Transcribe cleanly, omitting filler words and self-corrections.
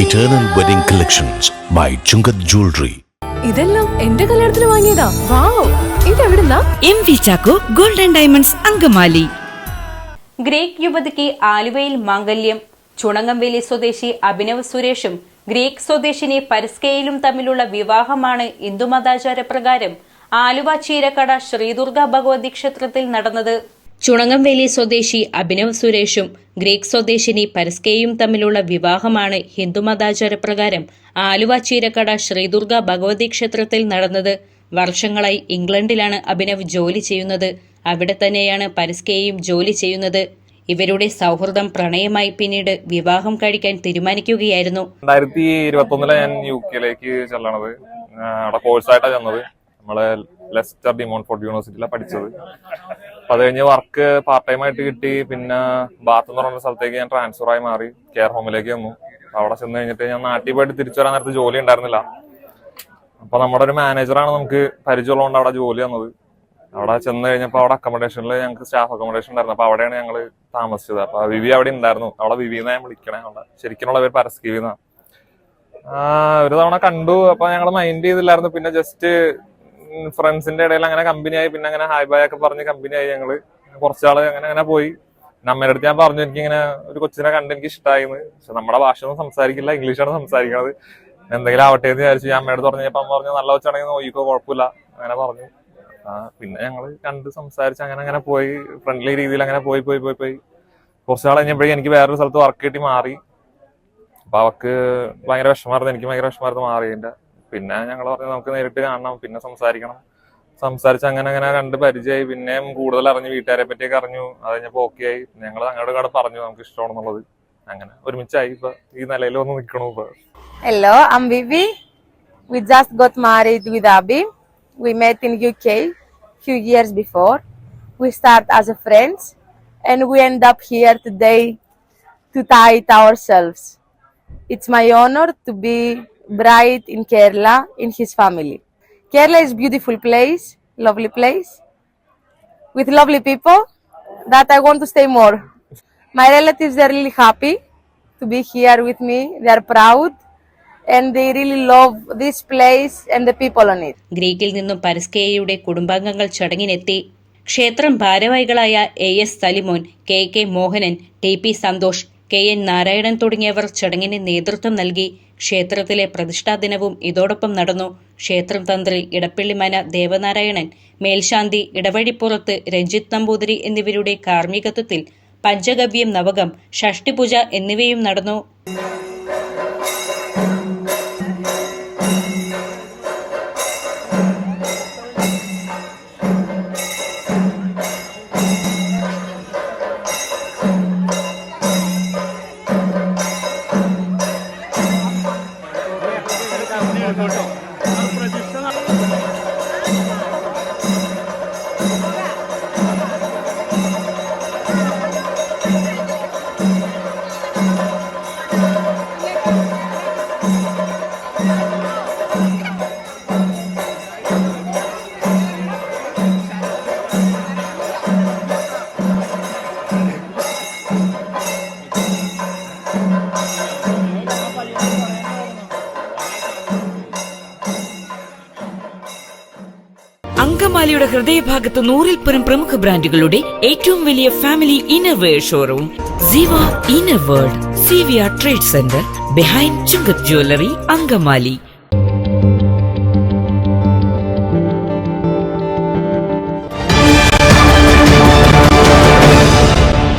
Eternal Wedding Collections by Chungat Jewelry. ഇതെല്ലാം എന്റെ കല്യാണത്തിന് വാങ്ങിയതാ. വാവ്, ഇതെവിടുന്നാ? MV Chacko golden diamonds Angamaly. Greek യുവതിക്ക് ആലുവയിൽ മാംഗല്യം. ചുണങ്ങംവേലി സ്വദേശി അഭിനവ് സുരേഷും ഗ്രീക്ക് സ്വദേശിനി പരിസ്കയിലും തമ്മിലുള്ള വിവാഹമാണ് ഹിന്ദുമതാചാരപ്രകാരം ആലുവ ചീരക്കട ശ്രീദുർഗ ഭഗവതി ക്ഷേത്രത്തിൽ നടന്നത്. ചുണങ്ങംവേലി സ്വദേശി അഭിനവ് സുരേഷും ഗ്രീക്ക് സ്വദേശിനി പരിസ്കയും തമ്മിലുള്ള വിവാഹമാണ് ഹിന്ദുമതാചാരപ്രകാരം ആലുവ ചീരക്കട ശ്രീദുർഗ ഭഗവതി ക്ഷേത്രത്തിൽ നടന്നത്. വർഷങ്ങളായി ഇംഗ്ലണ്ടിലാണ് അഭിനവ് ജോലി ചെയ്യുന്നത്. അവിടെ തന്നെയാണ് പരിസ്കയും ജോലി ചെയ്യുന്നത്. ഇവരുടെ സൗഹൃദം പ്രണയമായി പിന്നീട് വിവാഹം കഴിക്കാൻ തീരുമാനിക്കുകയായിരുന്നു. 2021 ഞാൻ യുകെയിലേക്ക് ചെല്ലണത്. അവിടെ കോഴ്സായിട്ടാണ് ചെന്നത്. നമ്മളെ ലെസ്റ്റർ ഡി മോൺഫോർട്ട് യൂണിവേഴ്സിറ്റിയിലാണ് പഠിച്ചത്. അപ്പൊ അത് കഴിഞ്ഞ് വർക്ക് പാർട്ട് ടൈം ആയിട്ട് കിട്ടി. പിന്നെ ബാത്ത് എന്ന് പറഞ്ഞ സ്ഥലത്തേക്ക് ഞാൻ ട്രാൻസ്ഫർ ആയി മാറി കെയർ ഹോമിലേക്ക് വന്നു. അവിടെ ചെന്ന് കഴിഞ്ഞിട്ട് ഞാൻ നാട്ടിൽ പോയിട്ട് തിരിച്ചു വരാൻ നേരത്ത് ജോലി ഉണ്ടായിരുന്നില്ല. അപ്പൊ നമ്മുടെ ഒരു മാനേജറാണ് നമുക്ക് പരിചയമുള്ളതുകൊണ്ട് അവിടെ ജോലി തന്നത്. അവിടെ ചെന്ന് കഴിഞ്ഞപ്പോൾ അവിടെ അക്കോമഡേഷനിൽ ഞങ്ങൾക്ക് സ്റ്റാഫ് അക്കോമഡേഷൻ ഉണ്ടായിരുന്നു. അപ്പൊ അവിടെയാണ് ഞങ്ങൾ താമസിച്ചത്. അപ്പൊ വിവി അവിടെ ഉണ്ടായിരുന്നു. അവിടെ വിവിന്ന് ഞാൻ വിളിക്കണേ. അവിടെ ശരിക്കുള്ള പേര് പരസ്കീവിന്ന. ഒരു തവണ കണ്ടു. അപ്പൊ ഞങ്ങൾ മൈൻഡ് ചെയ്തില്ലായിരുന്നു. പിന്നെ ജസ്റ്റ് ഫ്രണ്ട്സിന്റെ ഇടയിൽ അങ്ങനെ കമ്പനിയായി. പിന്നെ അങ്ങനെ ഹായ് ബായ് ഒക്കെ പറഞ്ഞ് കമ്പനിയായി. ഞങ്ങള് കുറച്ചാള് അങ്ങനെ പോയി. അമ്മയുടെ അടുത്ത് ഞാൻ പറഞ്ഞു എനിക്കിങ്ങനെ ഒരു കൊച്ചിനെ കണ്ട് എനിക്ക് ഇഷ്ടമായിന്ന്. പക്ഷെ നമ്മുടെ ഭാഷ ഒന്നും സംസാരിക്കില്ല, ഇംഗ്ലീഷാണ് സംസാരിക്കുന്നത്. എന്തെങ്കിലും ആവട്ടെ എന്ന് വിചാരിച്ചു. ഞാൻ അമ്മയോട് പറഞ്ഞപ്പോ അമ്മ പറഞ്ഞു നല്ല കൊച്ചാണെങ്കിൽ നോക്കിക്കോ, കുഴപ്പമില്ല അങ്ങനെ പറഞ്ഞു. പിന്നെ ഞങ്ങള് കണ്ട് സംസാരിച്ച് അങ്ങനെ പോയി. ഫ്രണ്ട്ലി രീതിയിൽ അങ്ങനെ പോയി കുറച്ചാൾ കഴിഞ്ഞപ്പോഴേക്കും എനിക്ക് വേറൊരു സ്ഥലത്ത് വർക്ക് കിട്ടി മാറി. അപ്പൊ അവർക്ക് ഭയങ്കര വിഷമായിരുന്നു, എനിക്ക് ഭയങ്കര വിഷമായിരുന്നു മാറിയതിന്റെ. പിന്നെ ഞങ്ങൾ പറഞ്ഞു നമുക്ക് നേരിട്ട് കാണണം, പിന്നെ സംസാരിച്ച് അങ്ങനെ കണ്ട് പരിചയമായി. പിന്നെയും കൂടുതൽ അറിഞ്ഞു, വീട്ടുകാരെ പറ്റിയൊക്കെ അറിഞ്ഞു. അത് കഴിഞ്ഞപ്പോ ഓക്കെ ആയി. ഞങ്ങൾ അങ്ങോട്ട് കൂടെ പറഞ്ഞു നമുക്ക് ഇഷ്ടമാണെന്നുള്ളത്. അങ്ങനെ ഒരുമിച്ചായി. ഇപ്പൊ ഈ നിലയിൽ വന്ന് നിൽക്കണു. ഇപ്പൊ Hello, I'm Vivi. We just got married with Abhi. We met in UK few years before. We start as a friends and we end up here today to tie it ourselves. It's my honor to be bride in Kerala in his family. Kerala is beautiful place, lovely place with lovely people that I want to stay more. My relatives are really happy to be here with me. They are proud and they really love this place and the people on it. ഗ്രീക്കിൽ നിന്നും പരിസ്കയുടെ കുടുംബാംഗങ്ങൾ ചടങ്ങിനെത്തി. ക്ഷേത്രം ഭാരവാഹികളായ AS Salimon, KK Mohanan, TP Santhosh, KN Narayanan തുടങ്ങിയവർ ചടങ്ങിന് നേതൃത്വം നൽകി. ക്ഷേത്രത്തിലെ പ്രതിഷ്ഠാ ദിനവും ഇതോടൊപ്പം നടന്നു. ക്ഷേത്രം തന്ത്രി ഇടപ്പള്ളിമന ദേവനാരായണൻ, മേൽശാന്തി ഇടവഴിപ്പുറത്ത് രഞ്ജിത്ത് നമ്പൂതിരി എന്നിവരുടെ കാർമ്മികത്വത്തിൽ പഞ്ചഗവ്യം, നവകം, ഷഷ്ടിപൂജ എന്നിവയും നടന്നു. അങ്കമാലിയുടെ ഹൃദയഭാഗത്ത് 100-ൽ-പരം പ്രമുഖ ബ്രാൻഡുകളുടെ ഏറ്റവും വലിയ family innerwear showroom Ziva inner world, CVR trade centre, behind Chungath jewellery, Angamaly.